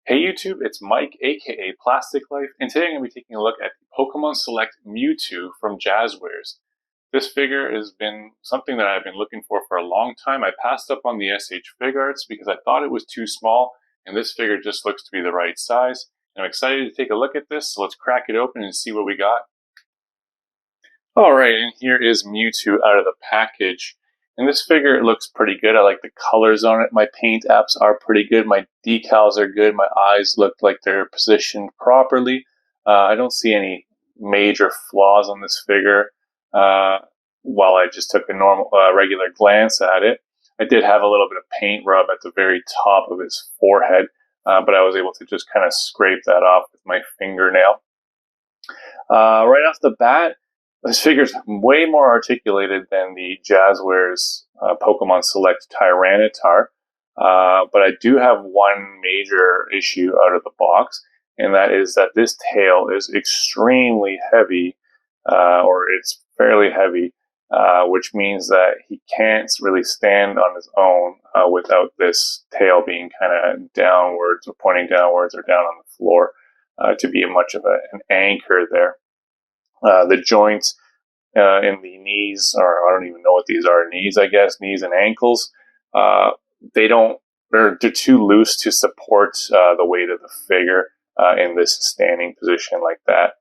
Hey YouTube, it's Mike, aka Plastic Life, and today I'm going to be taking a look at the Pokemon Select Mewtwo from Jazwares. This figure has been something that I've been looking for a long time. I passed up on the SH Fig Arts because I thought it was too small, and this figure just looks to be the right size. And I'm excited to take a look at this, so let's crack it open and see what we got. Alright, and here is Mewtwo out of the package. And this figure, it looks pretty good. I like the colors on it. My paint apps are pretty good. My decals are good. My eyes look like they're positioned properly. I don't see any major flaws on this figure. While I just took a normal, regular glance at it, I did have a little bit of paint rub at the very top of his forehead, but I was able to just kind of scrape that off with my fingernail. Right off the bat, this figure's way more articulated than the Jazwares Pokemon Select Tyranitar, but I do have one major issue out of the box, and that is that this tail is extremely heavy, or it's fairly heavy, which means that he can't really stand on his own without this tail being kind of downwards or pointing downwards or down on the floor to be much of an anchor there. The joints in the knees, or I don't even know what these are, knees, I guess, knees and ankles, they're too loose to support the weight of the figure in this standing position like that.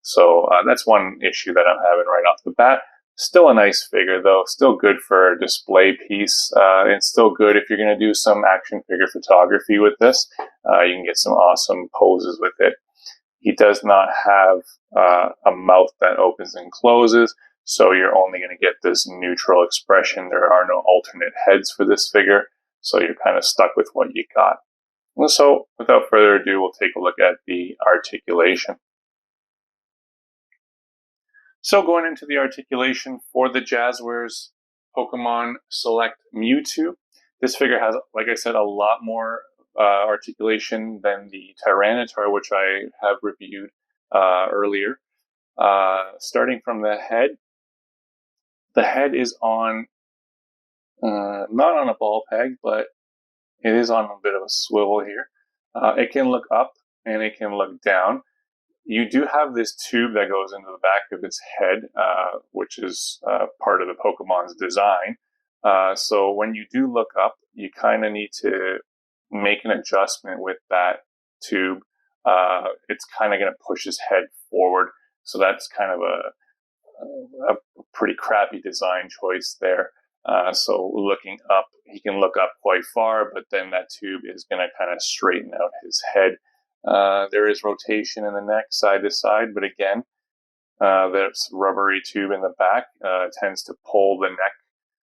So that's one issue that I'm having right off the bat. Still a nice figure though, still good for a display piece. It's still good if you're going to do some action figure photography with this. You can get some awesome poses with it. He does not have a mouth that opens and closes, so you're only going to get this neutral expression. There are no alternate heads for this figure, so you're kind of stuck with what you got. So, without further ado, we'll take a look at the articulation. So, going into the articulation for the Jazwares Pokemon Select Mewtwo, this figure has, like I said, a lot more articulation than the Tyranitar, which I have reviewed earlier. Starting from the head is on, not on a ball peg, but it is on a bit of a swivel here. It can look up and it can look down. You do have this tube that goes into the back of its head, which is part of the Pokemon's design. So when you do look up, you kind of need to make an adjustment with that tube. It's kind of going to push his head forward. So that's kind of a pretty crappy design choice there. So looking up, he can look up quite far, but then that tube is going to kind of straighten out his head. There is rotation in the neck side to side, but again, there's rubbery tube in the back tends to pull the neck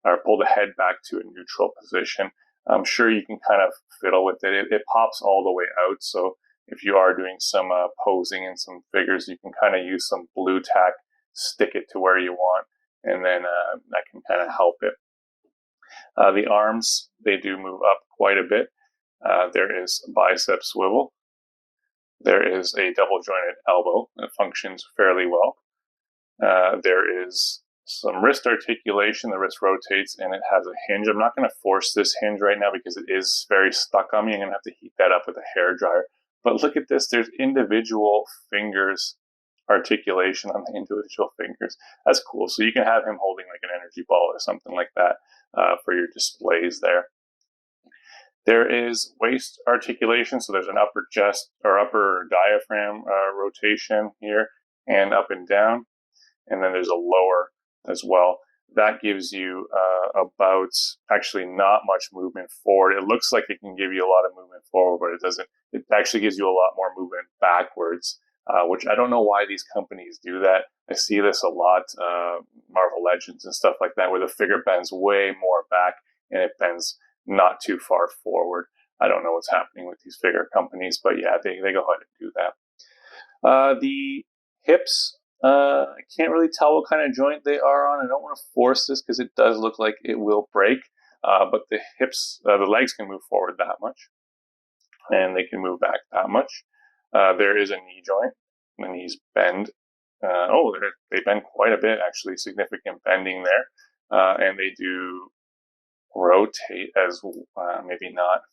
or pull the head back to a neutral position. I'm sure you can kind of fiddle with it. It pops all the way out, so if you are doing some posing in some figures, you can kind of use some blue tack, stick it to where you want, and then that can kind of help it. The arms, they do move up quite a bit. There is a bicep swivel. There is a double jointed elbow that functions fairly well. There is some wrist articulation. The wrist rotates and it has a hinge. I'm not going to force this hinge right now because it is very stuck on me. I'm going to have to heat that up with a hairdryer. But look at this. There's individual fingers articulation on the individual fingers. That's cool. So you can have him holding like an energy ball or something like that for your displays there. There is waist articulation. So there's an upper chest or upper diaphragm rotation here and up and down. And then there's a lower as well. That gives you about actually not much movement forward. It looks like it can give you a lot of movement forward, but it doesn't. It actually gives you a lot more movement backwards, which I don't know why these companies do that. I see this a lot, Marvel Legends and stuff like that, where the figure bends way more back and it bends not too far forward. I don't know what's happening with these figure companies, but yeah, they go ahead and do that. The hips, I can't really tell what kind of joint they are on. I don't want to force this because it does look like it will break. But the hips, the legs can move forward that much, and they can move back that much. There is a knee joint. The knees bend. They bend quite a bit, actually, significant bending there. And they do rotate as maybe not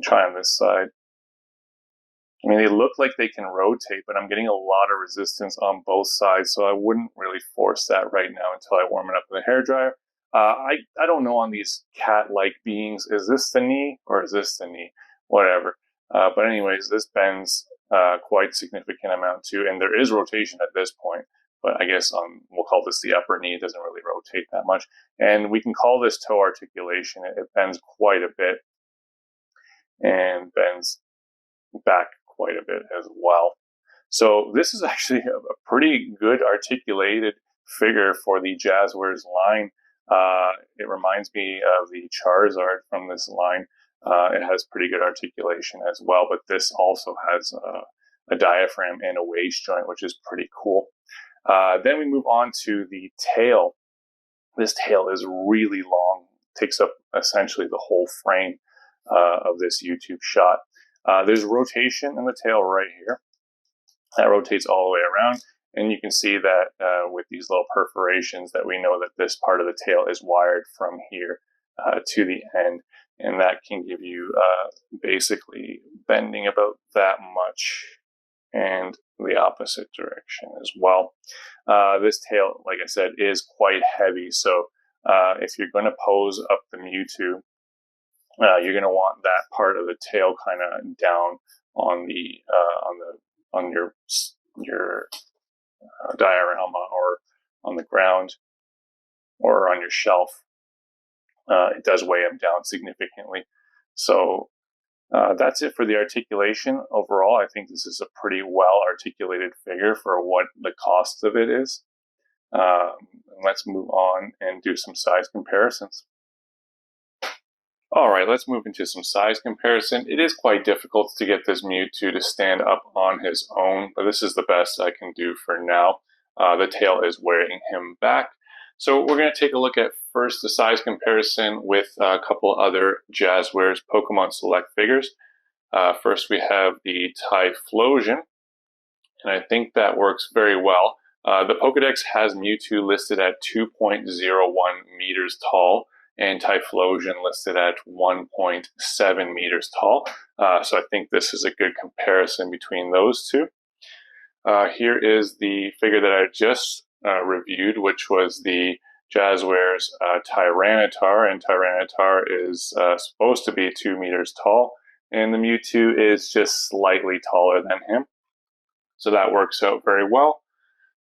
Try on this side. I mean, they look like they can rotate, but I'm getting a lot of resistance on both sides, so I wouldn't really force that right now until I warm it up with a hairdryer. I don't know on these cat-like beings, is this the knee or is this the knee? Whatever. But anyways, this bends quite significant amount too, and there is rotation at this point, but I guess we'll call this the upper knee. It doesn't really rotate that much. And we can call this toe articulation. It bends quite a bit and bends back quite a bit as well. So this is actually a pretty good articulated figure for the Jazwares line. It reminds me of the Charizard from this line. It has pretty good articulation as well, but this also has a diaphragm and a waist joint, which is pretty cool. Then we move on to the tail. This tail is really long, takes up essentially the whole frame of this YouTube shot. There's rotation in the tail right here. That rotates all the way around, and you can see that with these little perforations that we know that this part of the tail is wired from here to the end, and that can give you basically bending about that much and the opposite direction as well. This tail, like I said, is quite heavy, so if you're going to pose up the Mewtwo, you're going to want that part of the tail kind of down on your diorama or on the ground or on your shelf. It does weigh them down significantly. So that's it for the articulation. Overall, I think this is a pretty well articulated figure for what the cost of it is. Let's move on and do some size comparisons. All right, let's move into some size comparison. It is quite difficult to get this Mewtwo to stand up on his own, but this is the best I can do for now. The tail is wearing him back. So we're going to take a look at first the size comparison with a couple other Jazwares Pokemon Select figures. First we have the Typhlosion, and I think that works very well. The Pokedex has Mewtwo listed at 2.01 meters tall, and Typhlosion listed at 1.7 meters tall. So I think this is a good comparison between those two. Here is the figure that I just reviewed, which was the Jazwares Tyranitar, and Tyranitar is supposed to be 2 meters tall, and the Mewtwo is just slightly taller than him. So that works out very well.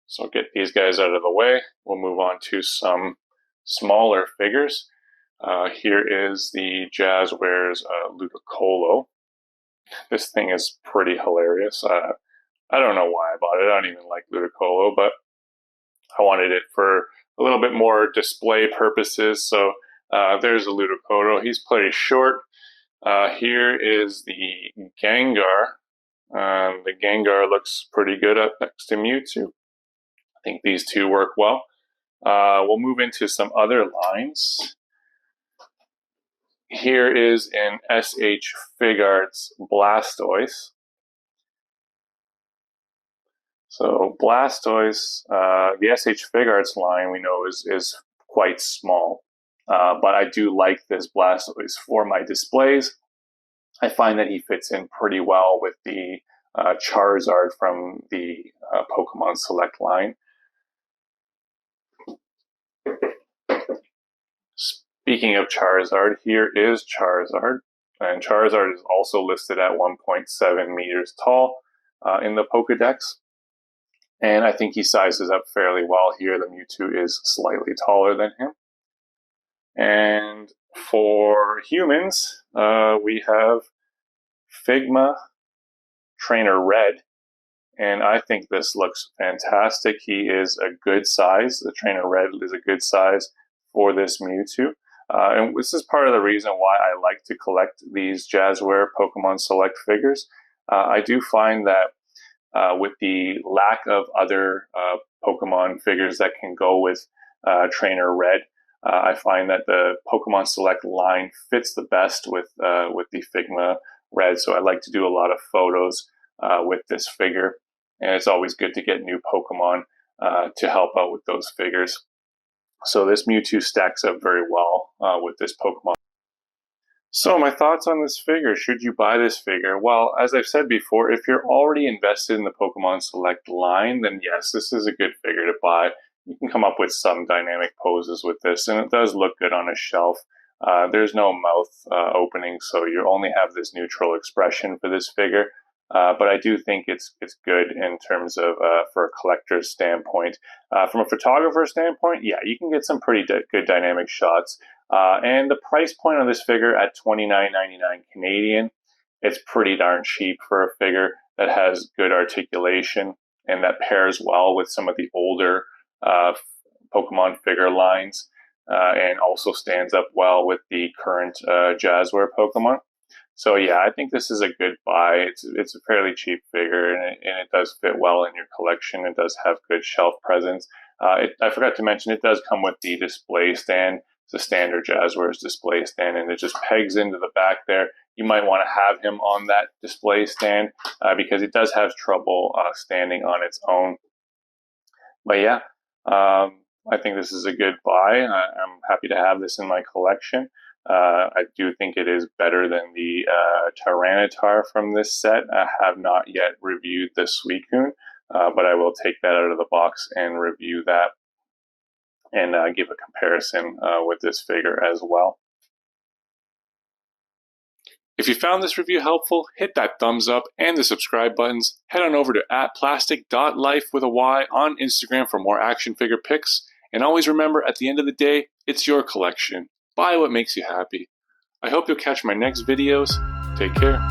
So I'll get these guys out of the way. We'll move on to some smaller figures. Here is the Jazwares Ludicolo. This thing is pretty hilarious. I don't know why I bought it. I don't even like Ludicolo, but I wanted it for a little bit more display purposes. So there's a Ludicolo. He's pretty short. Here is the Gengar. The Gengar looks pretty good up next to Mewtwo. I think these two work well. We'll move into some other lines. Here is an SH Figuarts Blastoise. So Blastoise, the SH Figuarts line we know is quite small, but I do like this Blastoise for my displays. I find that he fits in pretty well with the Charizard from the Pokemon Select line. Speaking of Charizard, here is Charizard, and Charizard is also listed at 1.7 meters tall in the Pokedex, and I think he sizes up fairly well here. The Mewtwo is slightly taller than him. And for humans, we have Figma Trainer Red, and I think this looks fantastic. He is a good size. The Trainer Red is a good size for this Mewtwo. And this is part of the reason why I like to collect these Jazwares Pokemon Select figures. I do find that with the lack of other Pokemon figures that can go with Trainer Red, I find that the Pokemon Select line fits the best with the Figma Red. So I like to do a lot of photos with this figure, and it's always good to get new Pokemon to help out with those figures. So this Mewtwo stacks up very well with this Pokemon. So my thoughts on this figure, should you buy this figure? Well, as I've said before, if you're already invested in the Pokemon Select line, then yes, this is a good figure to buy. You can come up with some dynamic poses with this, and it does look good on a shelf. There's no mouth opening, so you only have this neutral expression for this figure. But I do think it's good in terms of for a collector's standpoint. From a photographer standpoint, yeah, you can get some pretty good dynamic shots. And the price point on this figure at $29.99 Canadian, it's pretty darn cheap for a figure that has good articulation and that pairs well with some of the older Pokemon figure lines, and also stands up well with the current Jazwares Pokemon. So yeah, I think this is a good buy. It's a fairly cheap figure, and it does fit well in your collection. It does have good shelf presence. I forgot to mention, it does come with the display stand. It's a standard Jazwares display stand, and it just pegs into the back there. You might want to have him on that display stand because it does have trouble standing on its own. But yeah, I think this is a good buy. I'm happy to have this in my collection. I do think it is better than the Tyranitar from this set. I have not yet reviewed the Suicune, but I will take that out of the box and review that and give a comparison with this figure as well. If you found this review helpful, hit that thumbs up and the subscribe buttons. Head on over to @plastic.life with a Y on Instagram for more action figure pics. And always remember, at the end of the day, it's your collection. Buy what makes you happy. I hope you'll catch my next videos. Take care.